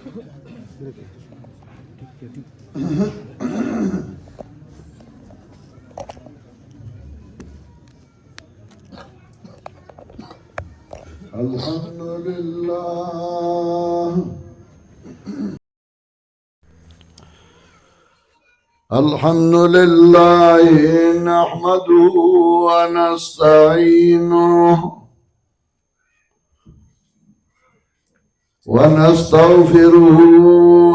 الحمد لله الحمد لله نحمده ونستعينه ونستغفره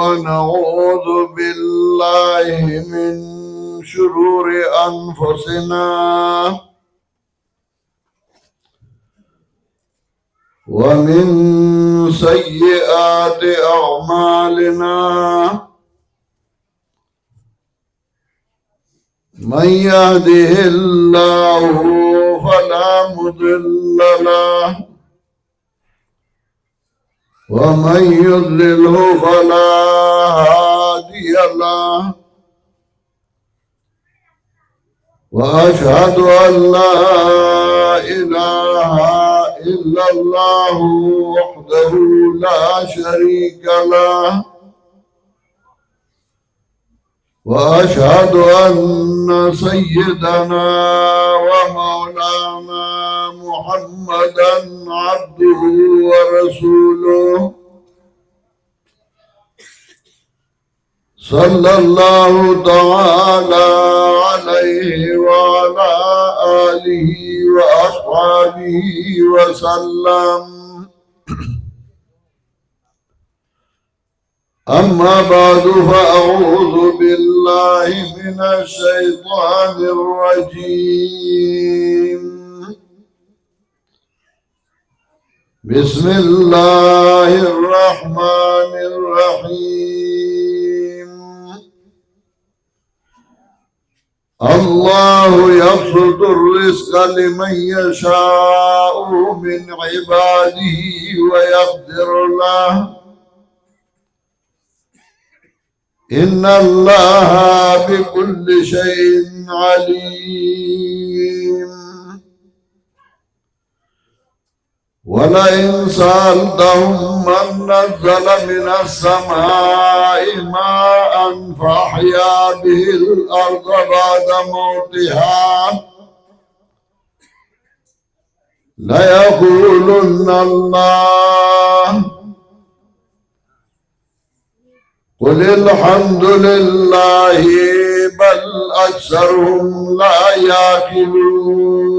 ونعوذ بالله من شرور أنفسنا ومن سيئات أعمالنا من يهده الله فلا مضل له ومن يضلله فلا هادي له وأشهد أن لا إله إلا الله وحده لا شريك له وأشهد أن سيدنا ومولانا محمدا عبده ورسوله صلى الله تعالى عليه وعلى آله وأصحابه وسلم. أما بعد فأعوذ بالله من الشيطان الرجيم. بسم الله الرحمن الرحيم. الله يبسط الرزق لمن يشاء من عباده ويقدر له إن الله بكل شيء عليم. ولئن سألتهم من نزل من السماء ماء فأحيا به الأرض بعد موتها ليقولن الله قل الحمد لله بل أكثرهم لا يعقلون.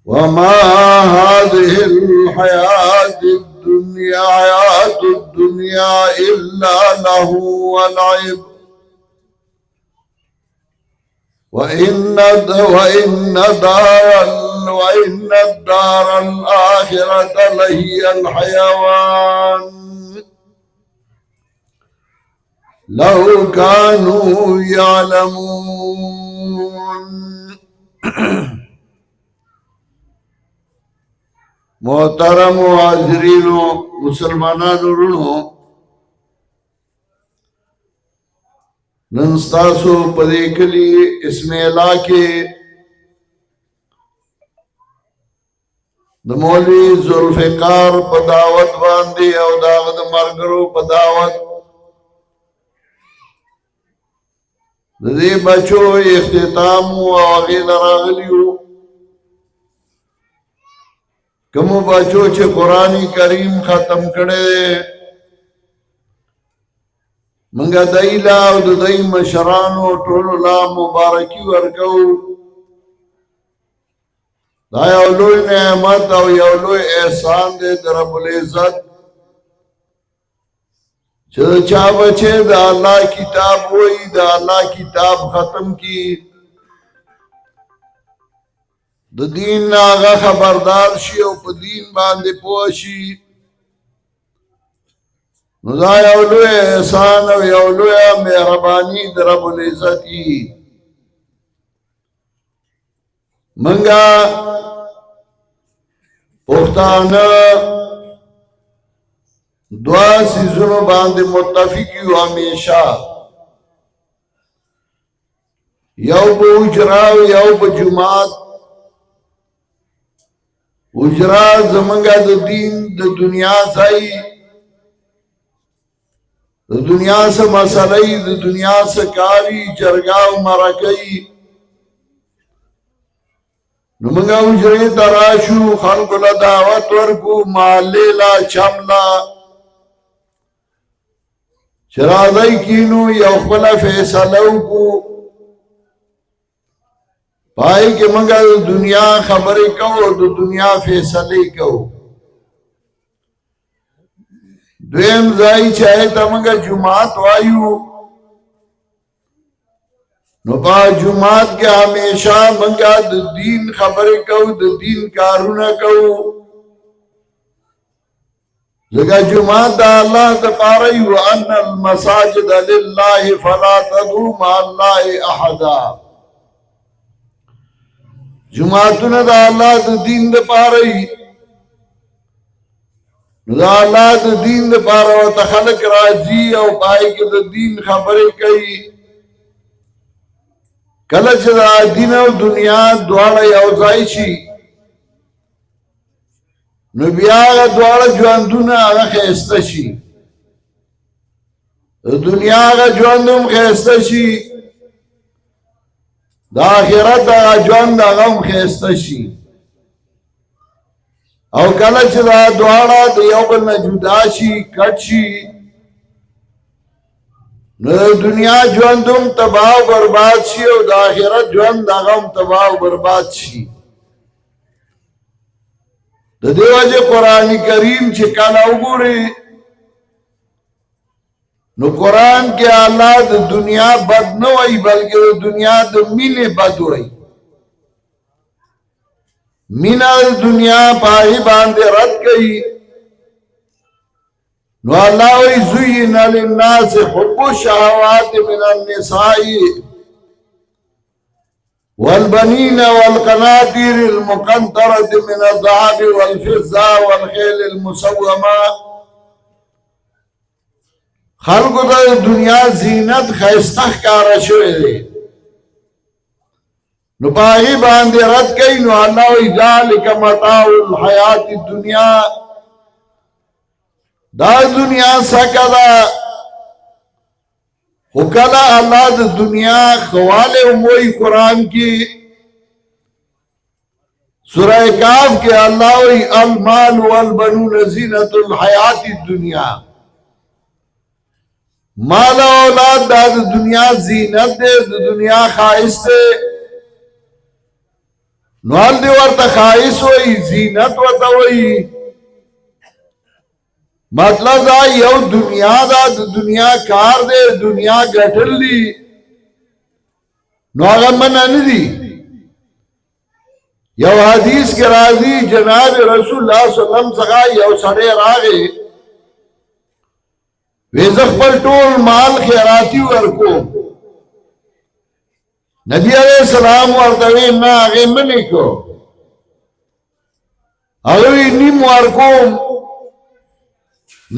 وما هذه الحياة الدنيا إلا له ولعب وإن الدار الآخرة لهي الحيوان لو كانوا يعلمون. محترم و حاضرین و مسلمانانو ورونو، نن ستاسو په دې کلي اسماعیلا کې د مولوي ذوالفقار په دعوت باندې او د هغه د ملګرو په دعوت د دې بچو اختتام او هغې ته راغلي وو. کومو بچو چې قرآن کریم ختم کړی منګه دای لا او د دای مشرانو ټولو لا مبارکي ورکوو. دا یو لوی نعمت او یو لوی احسان دی د رب العزت چې د چا بچې د الله کتاب وایي، د الله کتاب ختم کی، د دین هغه خبردار شي او په دین باندې پوه شي. نو دا یو لوی احسان او یو لویه مهرباني د رب العزت وي. منګه پښتانه دوا سیزونو باندې متفق یو همیشه، یو په اجرا او یو په جماعت اجرا زمنگا د دین د دنیا ځای د دنیا سے مسئلې د دنیا سے کاری جرګاو مرکې نو موږ اجرې تراشو خلق له دعوت ورکو محلې لا چملا چرازای کینو یو خپل فیصله وکړو پای کې موږ د دنیا خبرې کوو د دنیا فیصله کوو دویم ځای چې ته موږ جمعات وایو نو په جمعات کې همیشه موږ د دین خبرې کوو د دین کارونه کوو ځکه جمعات د الله لپاره یو ان المساجد لله فلا تدعوا مع الله احدا جمعاتونه د الله د دین لپاره نو دا الله د دین لپاره ورته خلک راځي او پای کې د دین خبرې کوي کله چې د دین او دنیا دواړه یو ځای شي نو بیا هغه دواړه ژوندونه هغه ښایسته شي د دنیا هغه ژوند هم ښایسته شي د آخرت هغه ژوند هغه هم ښایسته شي او کله چې دا دواړه د یو بل نه جدا شي کټ شي نو د دنیا ژوند هم تباه او برباد شي او د آخرت ژوند هغه هم تباه او برباد شي د دې وجه قرآن کریم چې کله وګوري نو قرآن کې الله د دنیا بد نه وایي بلکې د دنیا د مینې بد وایي مینا دنیا پاہی باندے رد گئی نو اللہ وی زین للناس حب الشہوات من النساء والبنین والقناطیر المقنطرة من الذهب والفضة والخیل المسومة خلقو دا دنیا زینت خیستخ کارا شوئے دے نو پاہی باندے رد کئی نو اللہ وی ذالک متاع الحیات الدنیا دا دنیا سکدا حکلا اللہ دا دنیا خوالے اموئی قرآن کی سورہ کاف کے اللہ وی المال والبنون زینت الحیات الدنیا مال اولاد دا دنیا زینت دے دا دنیا خائص دے نوال دی ورطا خائص ہوئی زینت ورطا ہوئی مطلب دا یو دنیا دا دنیا کار دے دنیا گٹل لی نو آغا منع ندی یو حدیث کے راضی جناب رسول اللہ صلی اللہ علیہ وسلم سکا یو سڑے راگے ویزخ پر ٹول مال خیراتی ورکو نبی علیہ السلام ورطوی نا آگے منی کو اگوی نیم ورکوم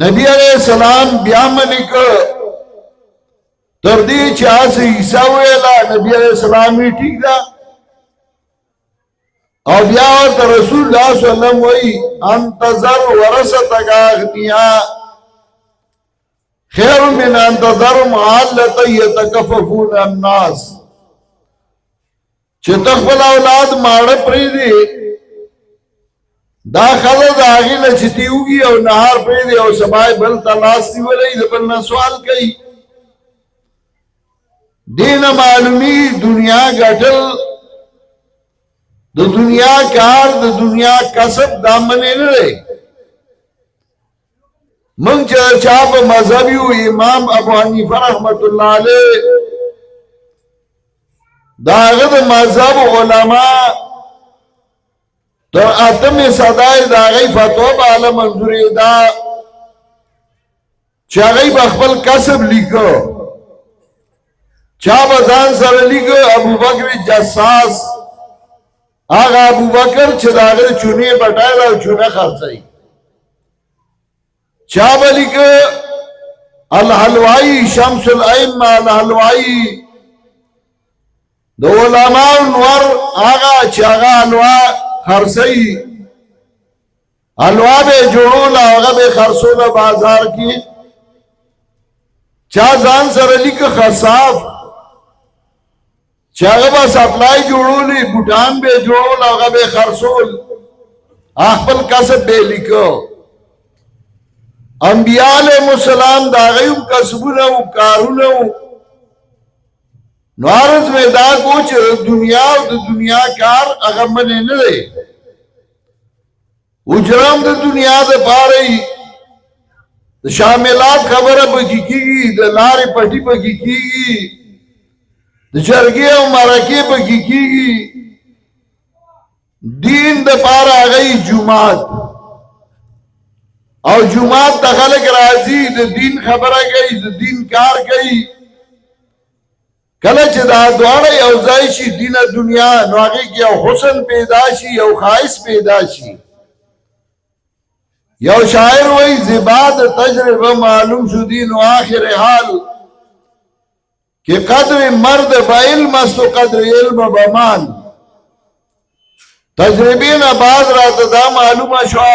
نبی علیہ السلام بیا منی کو تردی چاہ سے عیسیٰ ویلا نبی علیہ السلامی ٹھیک دا او بیا ورطا رسول اللہ صلی اللہ علیہ وسلم وی انتظر ورثتک اغنیاء خیر من انتظر معالتا یتکففون الناس چې تخبل اولاد ماړه پریدي دا خلک هغې نه چې تیوږي او نهار پریدي او سبا یې بل ته لاس نیولی د بل نه سوال کوي دې نه معلومي دنیا ګټل د دنیا کار د دنیا کسب دا منې نه دی موږ چې چا په مذهب یو امام ابو حنیفه رحمت الله علیه دا غد مذهب علماء تر اتم صدای دا غي فتوا بالا منظوری دا چا غي بخبل کسب لیکو چا بزان سره لیکو ابو بکر جساس آغا ابو بکر چې دا غد چونی بټایل او چونه خرڅای چا بلیکو الحلوائی شمس الائمه الحلوائی دو علماء نور آغا چاگا علوا خرسی حلوا به جوړول هغه به خرڅول بازار کې چا ځان سره لیک خصاف چې هغه به سپلای جوړولې بوټان به جوړول هغه به خرڅول خپل کسب به لیکو انبیاء علیهم السلام دا غيوم کسبونه او کارونه نو عرض میں دا کو چې دنیا او د دنیا کار هغه باندې نه دی اجرام د دنیا د پاره د شاملات خبره پکې کیږي د لارې پټي پکې کیږي د جرګې او مرکې پکې کیږي دین د پاره هغه جمعات او جمعات ته خلک راځي د دین خبره کوي د دین کار کوي کله چې دا دواړه یو ځای شي دین دنیا نو هغه کې یو حسن پیدا شي یو خاص پیدا شي یو شاعر وای زباد تجربه معلوم شو دین و آخر حال کہ قدر مرد با علم است و قدر علم با مال تجربین بعض رات دا معلوم شو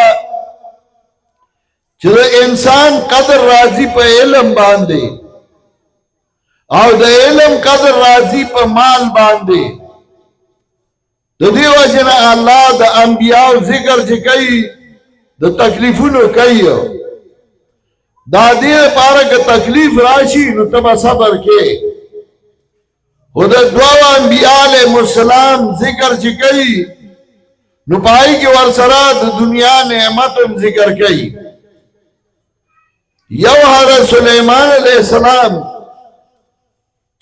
چې انسان قدر راضی په علم باندې او د علم قدر راضی په مال باندې د دې وجه الله د انبیاء ذکر چې کوي د تکلیفونو کوي دا دې لپاره که تکلیف راشي نو ته صبر کې او د دوه انبیاء علیهم السلام ذکر چې کوي نو پای کې ورسره د دنیا نعمت ذکر کوي یو حضرت سلیمان علیہ السلام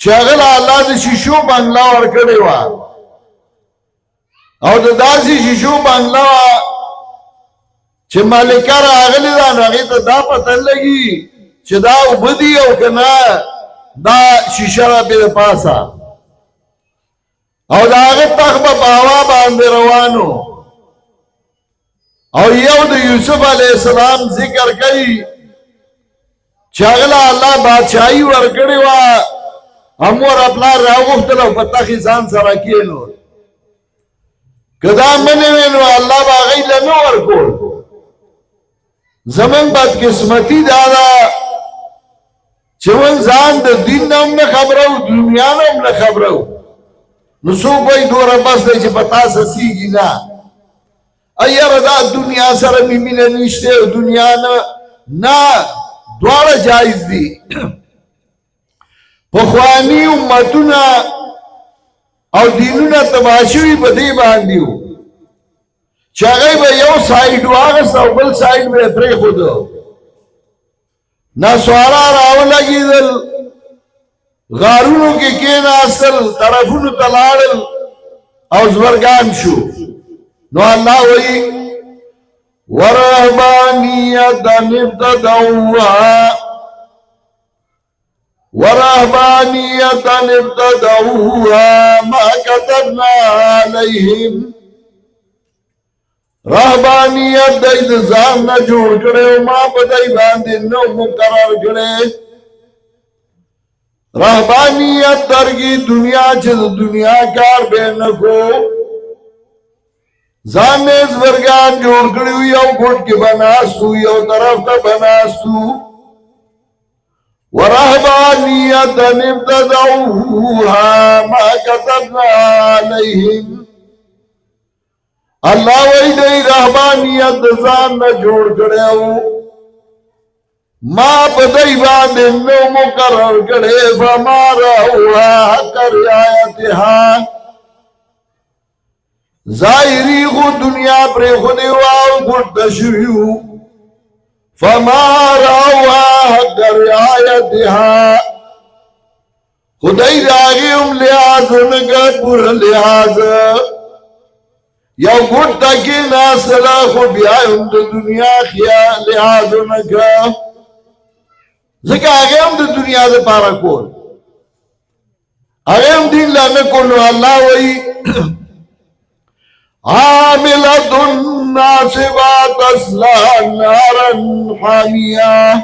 چاغل الله د شیشو بنگلا ورکړی و او د داسې شیشو بنگلا چې مالکه راغلی دا نو هغې ته دا پته لګي چې دا اوبه دي او که نه دا شیشه را بې د پاسه او د هغه تخ به په هوا باندې روانو او یو د یوسف علیه السلام ذکر کوي چې هغه الله بادشاهي ورکړې وه امور پلار راغوښتل او په تخې ځان سره کېنول که دا منې وې نو الله به هغوی له نه ورکول زمونږ بدقسمتي دا ده چې موږ ځان د دین نه هم نه خبرو دنیا نه هم نه خبرو نو څوک وایي دومره بس دی چې په تا سسېږي نه یاره دا دنیا سره مې مینه نشته او دنیا نه دواړه جایز دي پخوانی امتونه او دینونه تباه شوي په دې باندې وو چې هغوی به یو سایډ واخیست او بل سایډ به یې پرېښوده نسوارا راولګېدل غارونو کې کېناستل طرفونو ته لاړل او زورګان شو نو الله وایي ورهبانیة ابتدعوها ما كتبنا عليهم رهبانیت دای د ځان نه جوړ کړي ما په دای باندې نو مقرر کړي رهبانیت درګي دنیا چې دنیا کار به نه کو ځان یې زورګان جوړ کړي یو ګوټ کې بناستو یو طرف ته بناستو ورهبانیت ابتدعوها ما كتبنا عليهم الله وی دی رهبانیت ځان نه جوړ کړو ما په دای باندې نو مقرر کړي فما راوها حق رعایتها ظاهری خو دنیا پر خو دی واو ګټ شویو فما راوها حق رعایتها خدای راغیم لحاظ نګ پور لحاظ یو ګټ تکي ناسلا خو بیا هم د دنیا خیال لحاظ نګ ځکه هغه هم د دنیا لپاره کول هغه هم دین لا نه کول الله وایي عاملة ناصبة تصلى نارا حامية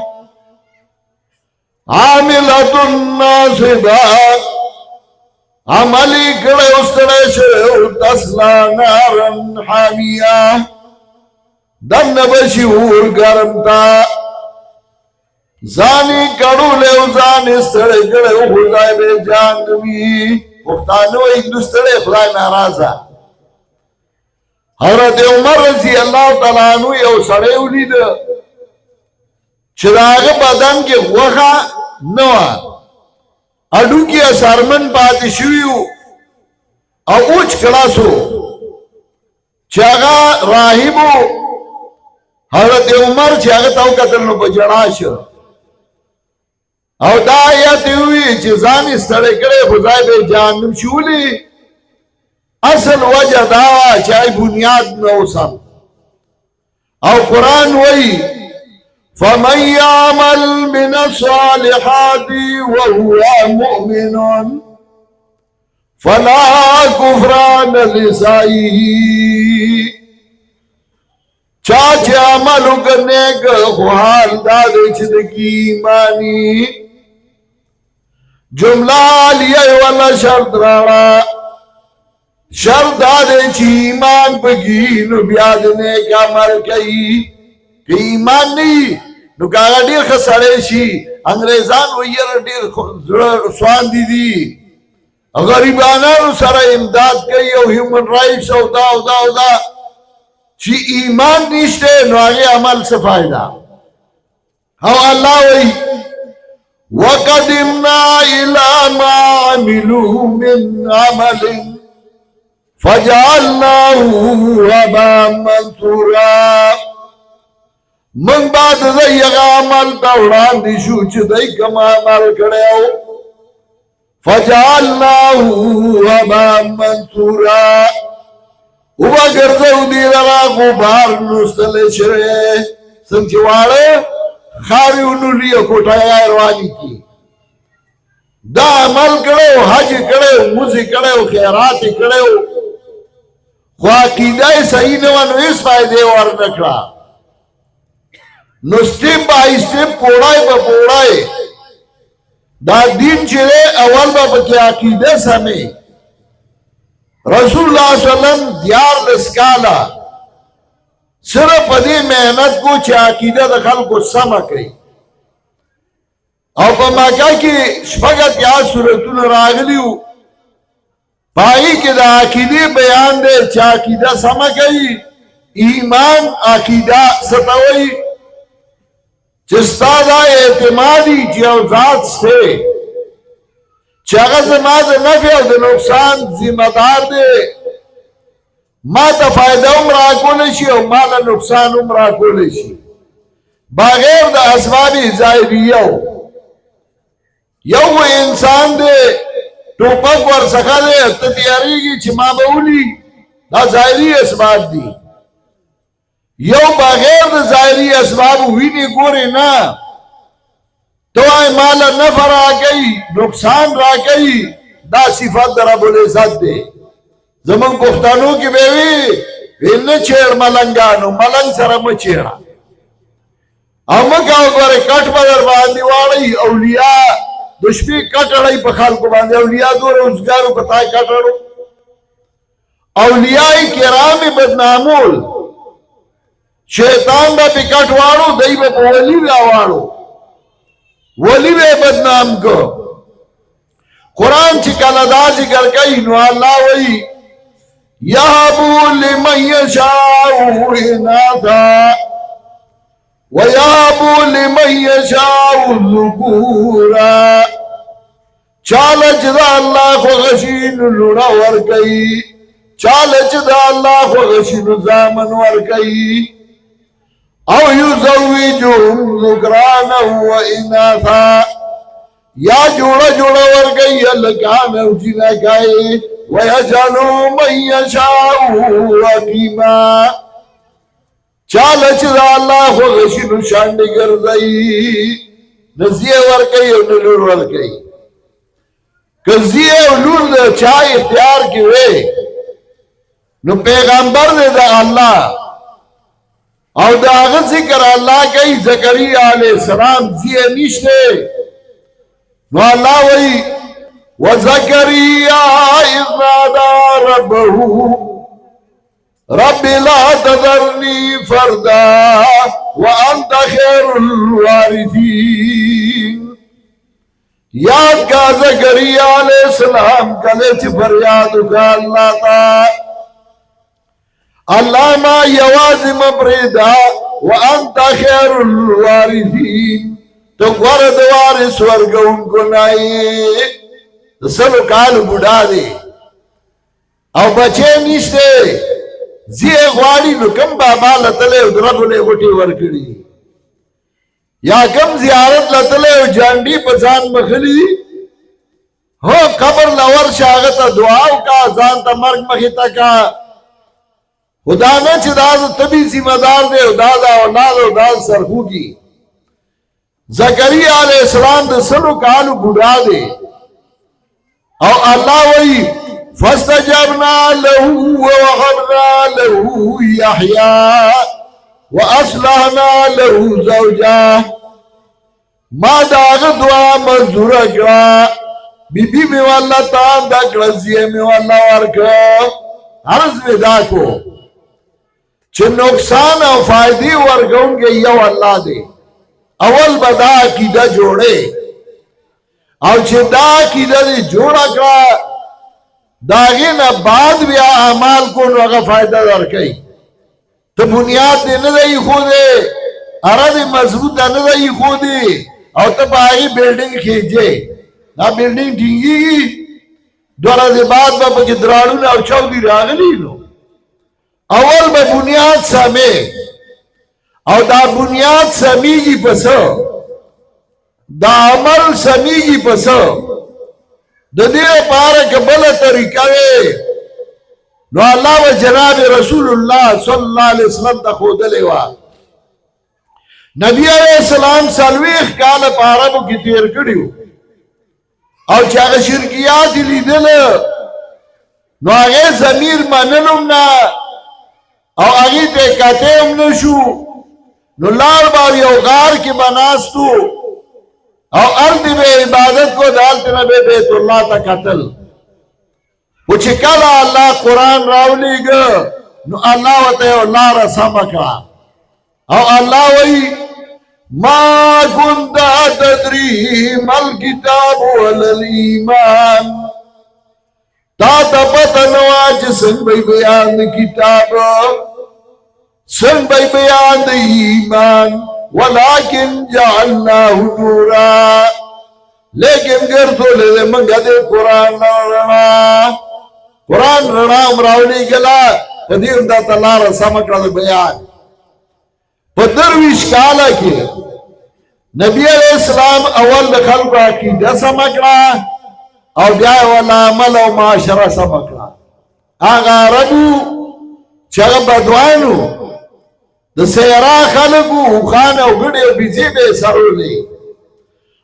عاملة ناصبة عملی کڑے استڑے شو تصلى نارا حامية دن بشی اور گرم تا زانی کڑو لے زانی ستڑے کڑے خدای بے جان دوی پختانو ہندوستڑے خدای ناراضا حضرت عمر رضی اللہ تعالیٰ عنہ یو سڑے ولید چراغ بدن کے وخا نوا اڈو کی اثارمن پاتی شویو او اوچ کلاسو چاگا راہبو حضرت عمر چاگا تاو قتلنو بجڑاش او دا آیت ہوئی چیزانی ستڑے کرے خدای بے جانم شولی اصل وجہ داوا چاہی بنیاد نوسم او قرآن وئی فَمَنْ يَعْمَلْ مِنَ الصَّالِحَاتِ وَهُوَ مُؤْمِنٌ فَلَا كُفْرَانَ لِسَعْيِهِ چاچے عملو کرنے کا خوال دادے چھدکی ایمانی جملہ لیے والا شرط راڑا شرط دادے چھی ایمان پکی نو بیادنے کا مر کئی کہ ایمان نہیں نو کاغا دیر خسارے شی انگریزان ویر دیر سوان دی دی غریبانانو سارا امداد کئی او ہیومن رائٹس او دا چی ایمان نیشتے نو آگے عمل سے فائدہ ہاں اللہ وی وَقَدِمْنَا إِلَى مَا عَمِلُوا مِنْ عَمَلٍ فَجَعَلْنَاهُ هَبَاءً مَنْثُورًا من بعد دی اگا عمل تاوران دی شو چی دی کم عمل کڑے ہو فَجَعَلْنَاهُ هَبَاءً مَنْثُورًا اوبا گرزو دیر را غبار نستلے شرے سنچوارے خاری انہوں لیا کوٹایا ایروانی کی دا عمل کرے ہو حج کرے ہو موزی کرے ہو خیراتی کرے ہو خواہ عقیدہ صحیح نوانو اس فائدے وار نکڑا نو سٹیپ بائی سٹیپ پوڑائی با پوڑائی دا دین چرے اول با بکی عقیدہ سمیں رسول اللہ صلی اللہ علیہ وسلم دیار لسکالا صرف پدی محنت کو چا عقیدہ دخل کو سمع کئی او پا مکہ کی شفقت یا صورتون راغلیو پائی کے دا عقیدی بیان دے چا عقیدہ سمع کئی ایمان عقیدہ ستوئی چستادا اعتمادی چیو ذات سے چاگز ما دا نفع او دا نقصان ذمہ دار دے ما تا فائدہ امرا کولشی او ما دا نقصان امرا کولشی بغیر دا اسبابی ظاہریہ یو انسان دے ٹوپک ور سکا دے تتیاری کی چی ما باولی دا ظاہری اسباب دی یو بغیر دا ظاہری اسباب ہوئی نہیں گوری نا تو آئی مالا نفع را گئی نقصان را گئی دا صفات در رب العزت دے زمان پختانو کی بیوی انہ چیر ملنگانو ملنگ سرم چیرا امکاو گوارے کٹ بدر باندی واری اولیاء دشپی کٹ اڑائی پخال کو باندی اولیاء دو روزگارو پتائی کٹ اڑو اولیاء کرام بدنامول شیطان با پی کٹ وارو دائی با ولی با وارو ولی بے بدنام کو قرآن چی کلدا ذکر کئی نو اللہ وی یہبو لمن یشاؤ اناثا ویہبو لمن یشاؤ الذکورا چالچ دا اللہ خو غشین لڑا ورکئی چالچ دا اللہ خو غشین زامن ورکئی او یزوجہم ذکرانا و اناثا یا جوڑا جوڑا ورگئی لکان او جنہ کائے ویجانو من یشاؤ حکیما چالچ دا اللہ خو غشنو شانڈی گردئی نزیہ ورگئی او نلور ورگئی کزیہ او لور دا چاہی اختیار کی وے نو پیغمبر دے دا اللہ او دا آغا ذکر اللہ کئی زکریہ علیہ السلام زیہ نشتے نو اللہ وی وَزَكَرِيَّا إِذْ نَادَى رَبَّهُ رب لا تذرني فردا وانت خیر الوارثین. یاد کا زکریا علیہ السلام کلے چھ فریاد کا اللہ تا اللہ ما یوازم پریدا وانت خیر الوارثین، تو غرد وارث ورگا ان کو نائی. سلو کال بڑھا دے او بچے نیشتے زی غواری نو کم بابا لطلے او دربو لے غٹی ورکڑی، یا کم زیارت لطلے او جانڈی پسان مخلی ہو قبر لور شاغتا دعاو کا زانتا مرگ مخیتا کا خدا نے چداز تبی ذمہ دار دے او دادا اولاد او داد سرخو کی. زکریا علیہ السلام دے سلو کالو بڑھا دے او اللہ وی فاستجبنا له ووهبنا له يحيى واصلحنا له زوجه. ما داغ دعا منظور اکرا بی بی میں واللہ تان داک رضیے میں واللہ ورکا عرض میں داکو چھ نقصان او فائدی ورکاؤں گے یو اللہ دے. اول بدا عقیدہ جوڑے او چھ دا عقیدہ دی جوڑا کرا داغین بعد بیا اعمال کو نوغا فائدہ در کئی. تو بنیاد دے ندائی خودے ارد مضبوط ندائی خودے او تب آئی بیلڈنگ کھیجے نا بیلڈنگ ٹھنگی گی دوارا دے بعد با پکی درارون او چاو دی راغلی نو. اول با بنیاد سامے او دا بنیاد سمیگی پسو دا عمل سمیگی پسو دا دیر پارک بلا طریقہ ہے نو اللہ و جناب رسول اللہ صلی اللہ علیہ وسلم تا خود لیوا. نبی علیہ السلام سالویخ کال پاربو کی تیر کریو او چاگ شرکیات لی دل نو آگے زمیر مننم نا او آگی تے کتے ام نشو نو لار بار یو غار کی بناستو او ارد بے عبادت کو دالت نبی بیت اللہ تا قتل. پوچھے کلا اللہ قرآن راولی گا نو اللہ وطے اللہ رسا مکرا او اللہ وی ما کنت تدری مل کتاب والایمان. تا تا پتا نواج سنگ بھئی بیان کتاب سنگ بھئی بیان ایمان ولیکن جعلناہ نورا، لیکن گرتو لے منگا دے قرآن رنا. قرآن رنا امراولی گلا پدیم دا تلا رسا مکرا دے بیان. پدرویش کالا کی نبی علیہ السلام اول دخل کو عقیدہ سمکرا او بیائی والا عمل و معاشرہ سمکرا. آغا ربو چگا بدوانو دا سیرا خلقو خان او گڑی و بیزی بے سرو لے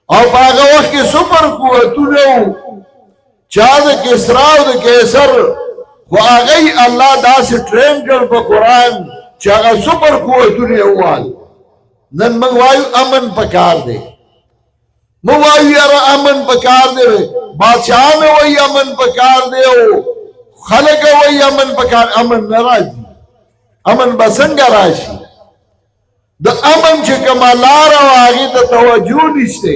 او پاگا وقت کی سپر قوتو نو چاہ دا کسراو دا کیسر خو آگئی اللہ دا سے ٹرین کر پا قرآن چاہا سپر قوتو نے اوال. نن منگوائیو امن پکار دے منگوائیو یارا امن پکار دے بادشاہ میں وہی امن پکار دے خلق وہی امن پکار. امن نراجی امن بسنگ راشی دا امن چکم لار و آگی دا توجہ نشتے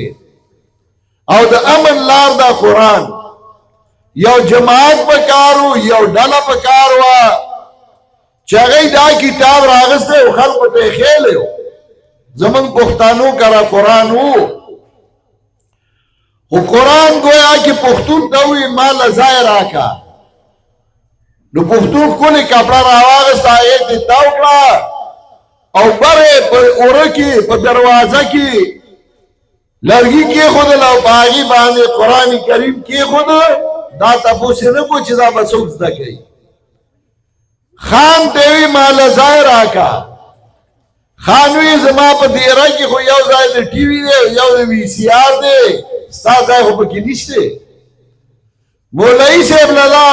او دا امن لار دا قرآن یو جماعت پکارو یو ڈالا پکارو چاگئی دا کتاب راغستے و خلق تے خیلے ہو زمن پختانو کرا قرآن ہو قرآن گویا کہ پختون تاوی مال ازائر آکا نو پختون کلی کپڑا راواغستا ایک دیتاو کرا او برے پر اورکی پر دروازہ کی لرگی کی خود لو باغی باندے قرآن کریم کی خود دا تپو سے نکو چیزا بسوکس دا گئی. خان تیوی مال ظاہر آکا خانوی زمان پا دیرہ کی خو یو زائد ٹی وی دے یو وی سی آر دے ستا زائد خو پکی نشتے. مولائی صاحب للا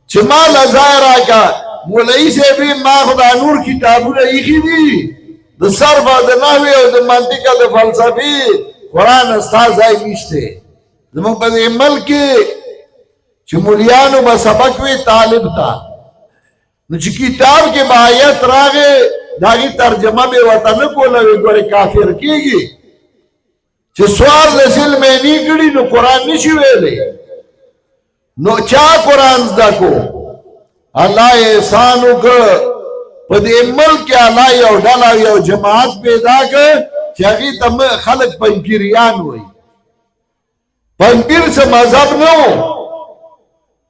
چھ مال ظاہر آکا مولائی صاحب ما خدا نور کتابو لئیخی دی دا صرف دا نحوی و دا منطقہ دا فلسفی قرآن استا زائد نشتے. زمان پا دی ملک چھ مولیانو با سبق وی طالب تا نو چې کتاب کې به آیت راغې د هغې ترجمه به ورته نه کوله وی ګورې کافر کېږي چې څوارلس علم یې نه کړي نو قرآن نشي ویلی نو چا قرآن زده کو الله احسان وکړ په دې ملک کې الله یو ډله یو جماعت پیدا کړ چې هغې ته خلک پنځپیریان وایي پنځپیر څه مذهب نه و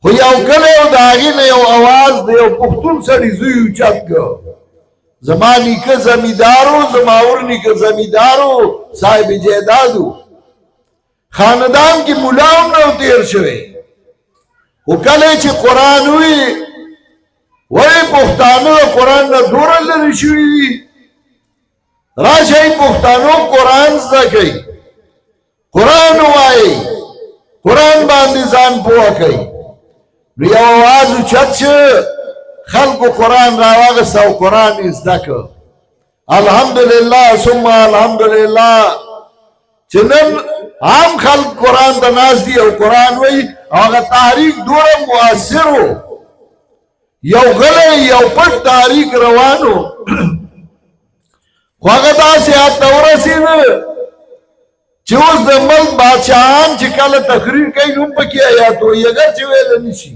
خو یو کلی و د هغې نه یو اواز د یو پښتون سړي زوی اوچت کړ زما نیکه زمیندار و زما ور نیکه زمیندار و صاحب جیداد و خاندان کې ملا هم نه تیر شوی خو کله چې قرآن وی وایي پښتانه د قرآن نه دوره لرې شوي دي راشئ پښتانو قرآن زده کوئ قرآن وایي قرآن باندې ځان پوه کوئ نو یو اواز اوچت شو خلقو قرآن راواغست او قرآن یې زده کړ الحمدلله ثم الحمدلله چې نن عام خلق قرآن ته ناست دي او قرآن وایي او هغه تحریک دوره مؤثر و یو غلی یو پټ تحریک روانو خو هغه داسې حد ته ورسېده چې اوس د ملک بادشاهان چې کله تقریر کوي نو هم پکې آیات وایي اگر چې ویله نه شي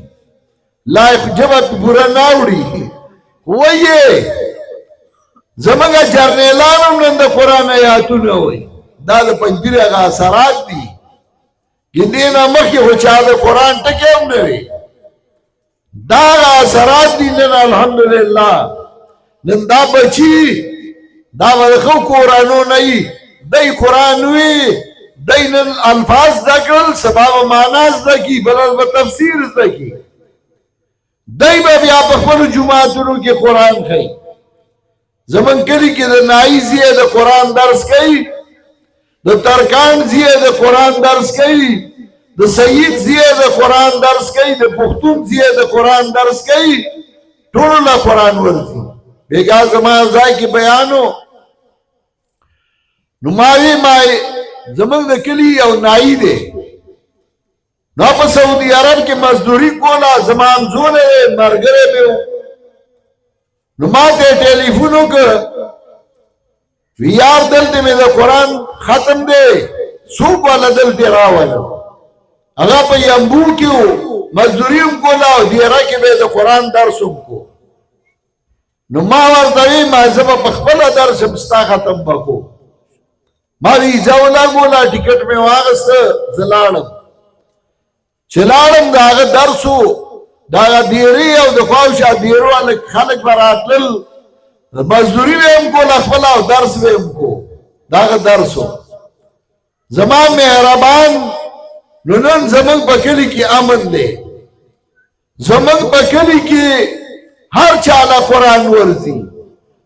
لایق ژبه پوره نه وړي وایي زمونږ جرنیلان هم نن د قرآن آیاتونه وایي دا د پنځپیر هغه اثرات دي د دې نه مخکې خو چا د قرآن ټکی هم نه وي دا هغه اثرات دي نن الحمدلله نن دا بچي دا به د ښه کورانو نه وي دی قرآن وی دی نن الفاظ زده کړل سبا به معنا زده کړي بل به تفسیر زده کړي دی به بیا په خپلو جوماتونو کې قرآن ښیي زمونږ کلي کې د نایي زیه د قرآن درس کوي د ترکان زیه د قرآن درس کوي د سید زیه د قرآن درس کوي د پښتون زیه د قرآن درس کوي ټولو له قرآن ورځي بېګا زما ځای کې بیانو نو ماوی مای زمونږ د کلي یو نایي دی نو په سعودي عرب کې مزدوري کوله زما همزولی دی ملګری مې و نو ما ته ټلیفون وکړ وی یار دلته مې د قرآن ختم دی څوک والا دلته راولم هغه په یمبو کې و مزدوري هم کوله او دیره کې به د قرآن درس هم کو نو ما ورته وی ما زه به په خپله درس ستا ختم به کوم ما ویزه ولګوله ټکټ مې واخیسته زه لاړم چې لاړم د هغه درس و د هغه دیرې او د خواوشا دیرو خلک به راتلل مزدوري به هم کوله خپله او درس به هم کو د هغه درس و زما مهربان نو نن زمونږ په کلي کې امن دی زمونږ په کلي کې هر چا له قرآن ورځي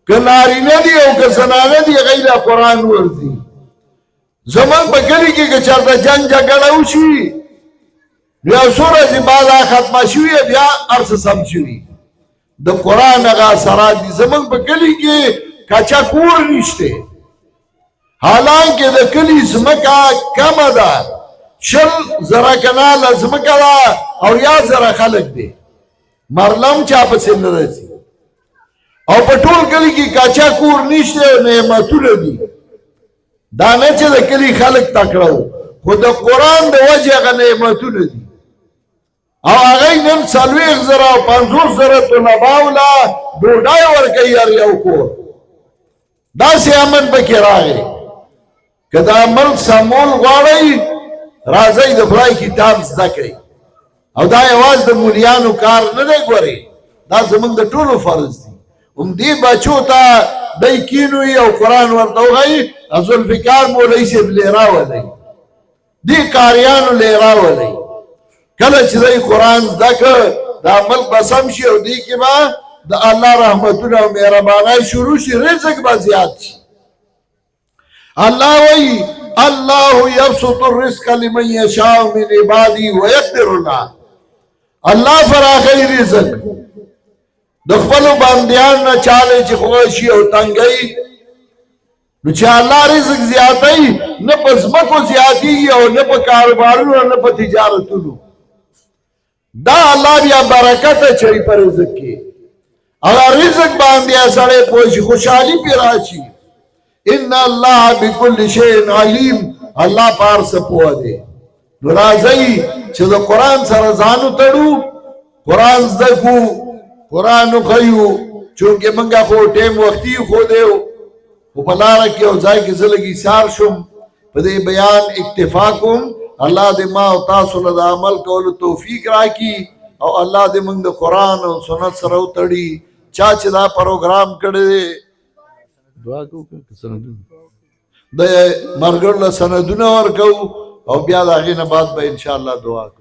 که نارینه دي او که زنانه دي هغوی له قرآن ورځي زمونږ په کلي کې که چېرته جنګ جګړه وشي نو یو څو ورځې بعد ختمه شوې بیا هر څه سم شوي د قرآن هغه اثرات دي زمونږ په کلي کې کچا کور نشته حالانکه د کلي ځمکه کمه ده 100,000 کناله ځمکه ده او 1,000 خلک دي مرلم چا پسې نه رسي او په ټول کلي کې کچا کور نشته نعمتونه دي دا نه چې د کلي خلک تکړه وو خو د قرآن د وجې هغه نعمتونه دي او هغوی نن 40,000 او 50,000 طلباو له ډوډۍ ورکوي هر یو کور داسې امن پکې راغی که دا ملک سمول غواړئ راځئ د خدای کتاب زده کړئ او دا یوازې د مولیانو کار نه دی ګورئ دا زموږ د ټولو فرض دی همدې بچو ته دی کینوي او قرآن ورته وښایي ذوالفقار مولوي صاحب لې راولئ دې قاریانو لې راولئ کله چې دی قرآن زده کړ دا ملک به سم شي او دې کې به د الله رحمتونه او مهربانۍ شروع شي رزق به زیات شي الله وایي الله یبسط الرزق لمن یشاء من عباده ویقدر له الله فراخی رزق د خپلو بندیانو نه چاله چې خوږ شي او تنګوي نو چې الله رزق زیاتوي نه په ځمکو زیاتېږي او نه په کاروبارونو نه په تجارتونو دا الله بیا برکت اچوي په رزق کې هغه رزق باندې سړی پوه شي خوشحالي پې راشي ان الله بكل شيء علیم الله په هر څه پوه دی نو راځئ چې د قرآن سره ځان وتړو قرآن زده کړو قرآن وښیو چونکې موږ خو ټیم وختي ښودی و خو په لاره کې یو ځای کې زه لږ ایثار شوم په دې بیان اکتفا کوم الله دې ما او تاسو له د عمل کولو توفیق راکړي او الله دې موږ د قرآن او سنت سره وتړي چا چې دا پروګرام کړی دی دعا کوو د مرګر له سندونه ورکوو او بیا د هغې نه بعد به انشاءالله دعا کوو